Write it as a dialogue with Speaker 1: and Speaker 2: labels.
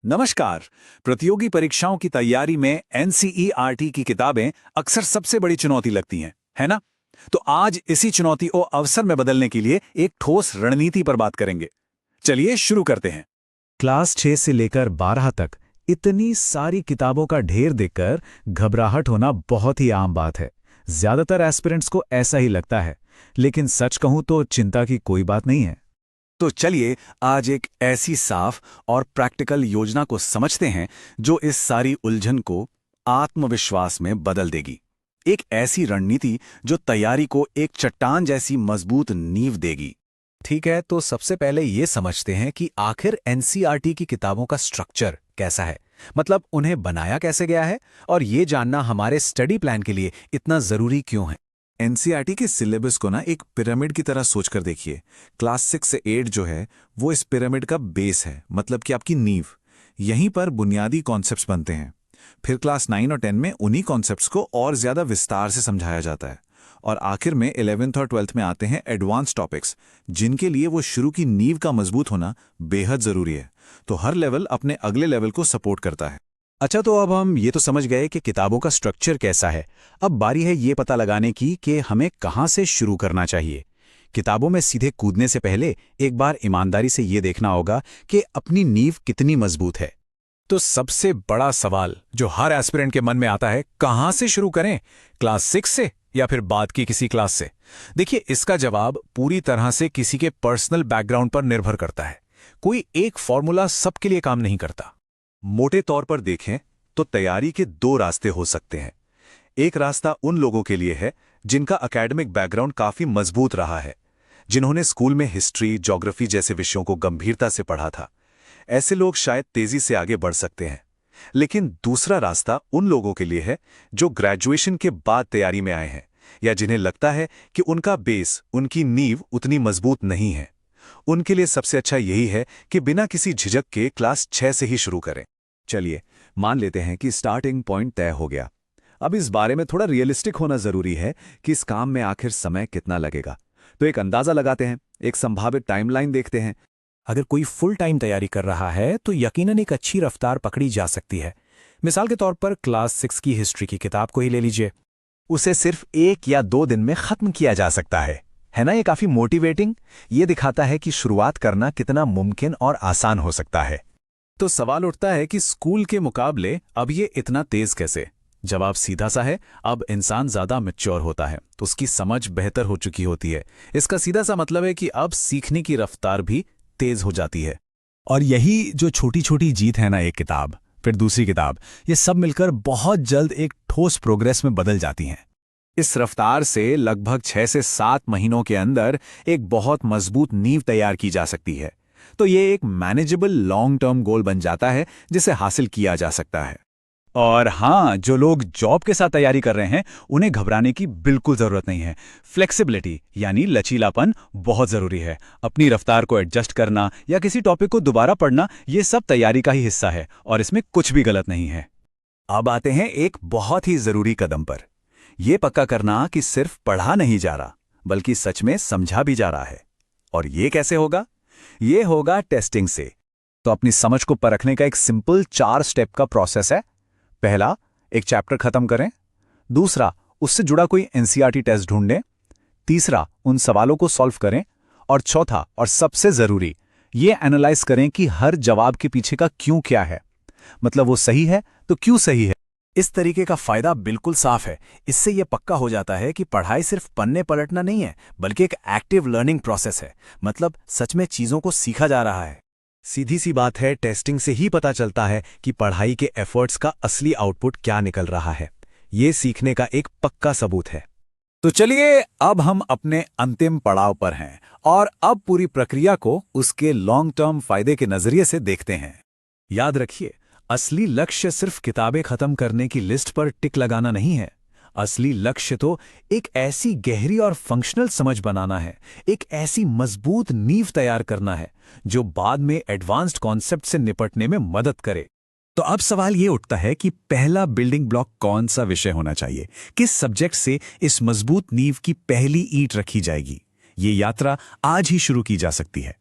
Speaker 1: नमस्कार। प्रतियोगी परीक्षाओं की तैयारी में एनसीईआरटी की किताबें अक्सर सबसे बड़ी चुनौती लगती हैं, है ना? तो आज इसी चुनौती को अवसर में बदलने के लिए एक ठोस रणनीति पर बात करेंगे। चलिए शुरू करते हैं।
Speaker 2: क्लास 6 से लेकर 12 तक इतनी सारी किताबों का ढेर देखकर घबराहट होना बहुत ही आम बात है। ज्यादातर एस्पिरेंट्स को ऐसा ही लगता है, लेकिन सच कहूं तो चिंता की कोई बात नहीं है।
Speaker 1: तो चलिए आज एक ऐसी साफ और प्रैक्टिकल योजना को समझते हैं जो इस सारी उलझन को आत्मविश्वास में बदल देगी। एक ऐसी रणनीति जो तैयारी को एक चट्टान जैसी मजबूत नींव देगी।
Speaker 2: ठीक है, तो सबसे पहले ये समझते हैं कि आखिर एनसीईआरटी की किताबों का स्ट्रक्चर कैसा है, मतलब उन्हें बनाया कैसे गया है, और ये जानना हमारे स्टडी प्लान के लिए इतना जरूरी क्यों है।
Speaker 3: एनसीईआरटी के सिलेबस को ना एक पिरामिड की तरह सोचकर देखिए। क्लास 6 से 8 जो है वो इस पिरामिड का बेस है, मतलब कि आपकी नींव। यहीं पर बुनियादी कॉन्सेप्ट्स बनते हैं। फिर क्लास 9 और 10 में उन्हीं कॉन्सेप्ट्स को और ज्यादा विस्तार से समझाया जाता है। और आखिर में 11th और 12th में आते हैं एडवांस टॉपिक्स, जिनके लिए वो शुरू की नींव का मजबूत होना बेहद जरूरी है। तो हर लेवल अपने अगले लेवल को सपोर्ट करता है।
Speaker 2: अच्छा, तो अब हम ये तो समझ गए कि किताबों का स्ट्रक्चर कैसा है। अब बारी है ये पता लगाने की कि हमें कहाँ से शुरू करना चाहिए। किताबों में सीधे कूदने से पहले एक बार ईमानदारी से ये देखना होगा कि अपनी नींव कितनी मजबूत है। तो सबसे बड़ा सवाल जो हर एस्पिरेंट के मन में आता है, कहाँ से शुरू करें, क्लास 6 से या फिर बाद की किसी क्लास से? देखिए, इसका जवाब पूरी तरह से किसी के पर्सनल बैकग्राउंड पर निर्भर करता है। कोई एक फॉर्मूला सबके लिए काम नहीं करता।
Speaker 3: मोटे तौर पर देखें तो तैयारी के दो रास्ते हो सकते हैं। एक रास्ता उन लोगों के लिए है जिनका एकेडमिक बैकग्राउंड काफी मजबूत रहा है, जिन्होंने स्कूल में हिस्ट्री, ज्योग्राफी जैसे विषयों को गंभीरता से पढ़ा था। ऐसे लोग शायद तेजी से आगे बढ़ सकते हैं। लेकिन दूसरा रास्ता उन लोगों के लिए है जो ग्रेजुएशन के बाद तैयारी में आए हैं, या जिन्हें लगता है कि उनका बेस, उनकी नींव उतनी मजबूत नहीं है। उनके लिए सबसे अच्छा यही है कि बिना किसी झिझक के क्लास 6 से ही शुरू करें। चलिए मान लेते हैं कि स्टार्टिंग पॉइंट तय हो गया। अब इस बारे में थोड़ा रियलिस्टिक होना जरूरी है कि इस काम में आखिर समय कितना लगेगा। तो एक अंदाजा लगाते हैं, एक संभावित टाइमलाइन देखते हैं।
Speaker 2: अगर कोई फुल टाइम तैयारी कर रहा है तो यकीनन एक अच्छी रफ्तार पकड़ी जा सकती है। मिसाल के तौर पर क्लास 6 की हिस्ट्री की किताब को ही ले लीजिए।
Speaker 3: उसे सिर्फ 1 या 2 दिन में खत्म किया जा सकता है ना? ये काफी मोटिवेटिंग। ये दिखाता है कि शुरुआत करना कितना मुमकिन और आसान हो सकता है।
Speaker 2: तो सवाल उठता है कि स्कूल के मुकाबले अब ये इतना तेज कैसे? जवाब सीधा सा है, अब इंसान ज्यादा मैच्योर होता है तो उसकी समझ बेहतर हो चुकी होती है। इसका सीधा सा मतलब है कि अब सीखने की रफ्तार भी तेज हो जाती है। और यही जो छोटी छोटी जीत है ना, एक किताब फिर दूसरी किताब, ये सब मिलकर बहुत जल्द एक ठोस प्रोग्रेस में बदल जाती हैं।
Speaker 1: इस रफ्तार से लगभग 6 से 7 महीनों के अंदर एक बहुत मजबूत नींव तैयार की जा सकती है। तो ये एक मैनेजेबल लॉन्ग टर्म गोल बन जाता है जिसे हासिल किया जा सकता है।
Speaker 2: और हाँ, जो लोग जॉब के साथ तैयारी कर रहे हैं उन्हें घबराने की बिल्कुल जरूरत नहीं है। फ्लेक्सिबिलिटी यानी लचीलापन बहुत जरूरी है। अपनी रफ्तार को एडजस्ट करना या किसी टॉपिक को दोबारा पढ़ना, ये सब तैयारी का ही हिस्सा है और इसमें कुछ भी गलत नहीं है।
Speaker 1: अब आते हैं एक बहुत ही जरूरी कदम पर। यह पक्का करना कि सिर्फ पढ़ा नहीं जा रहा बल्कि सच में समझा भी जा रहा है। और ये कैसे होगा? ये होगा टेस्टिंग से।
Speaker 2: तो अपनी समझ को परखने का एक सिंपल 4 स्टेप का प्रोसेस है। पहला, एक चैप्टर खत्म करें। दूसरा, उससे जुड़ा कोई एनसीईआरटी टेस्ट ढूंढें। तीसरा, उन सवालों को सॉल्व करें। और चौथा और सबसे जरूरी, ये एनालाइज करें कि हर जवाब के पीछे का क्यों क्या है, मतलब वो सही है तो क्यों सही है। इस तरीके का फायदा बिल्कुल साफ है। इससे यह पक्का हो जाता है कि पढ़ाई सिर्फ पन्ने पलटना नहीं है बल्कि एक एक्टिव लर्निंग प्रोसेस है, मतलब सच में चीजों को सीखा जा रहा है।
Speaker 3: सीधी सी बात है, टेस्टिंग से ही पता चलता है कि पढ़ाई के एफर्ट्स का असली आउटपुट क्या निकल रहा है। ये सीखने का एक पक्का सबूत है।
Speaker 1: तो चलिए अब हम अपने अंतिम पड़ाव पर हैं और अब पूरी प्रक्रिया को उसके लॉन्ग टर्म फायदे के नजरिए से देखते हैं।
Speaker 2: याद रखिए, असली लक्ष्य सिर्फ किताबें खत्म करने की लिस्ट पर टिक लगाना नहीं है। असली लक्ष्य तो एक ऐसी गहरी और फंक्शनल समझ बनाना है, एक ऐसी मजबूत नींव तैयार करना है जो बाद में एडवांस्ड कॉन्सेप्ट से निपटने में मदद करे। तो अब सवाल ये उठता है कि पहला बिल्डिंग ब्लॉक कौन सा विषय होना चाहिए? किस सब्जेक्ट से इस मजबूत नींव की पहली ईंट रखी जाएगी? ये यात्रा आज ही शुरू की जा सकती है।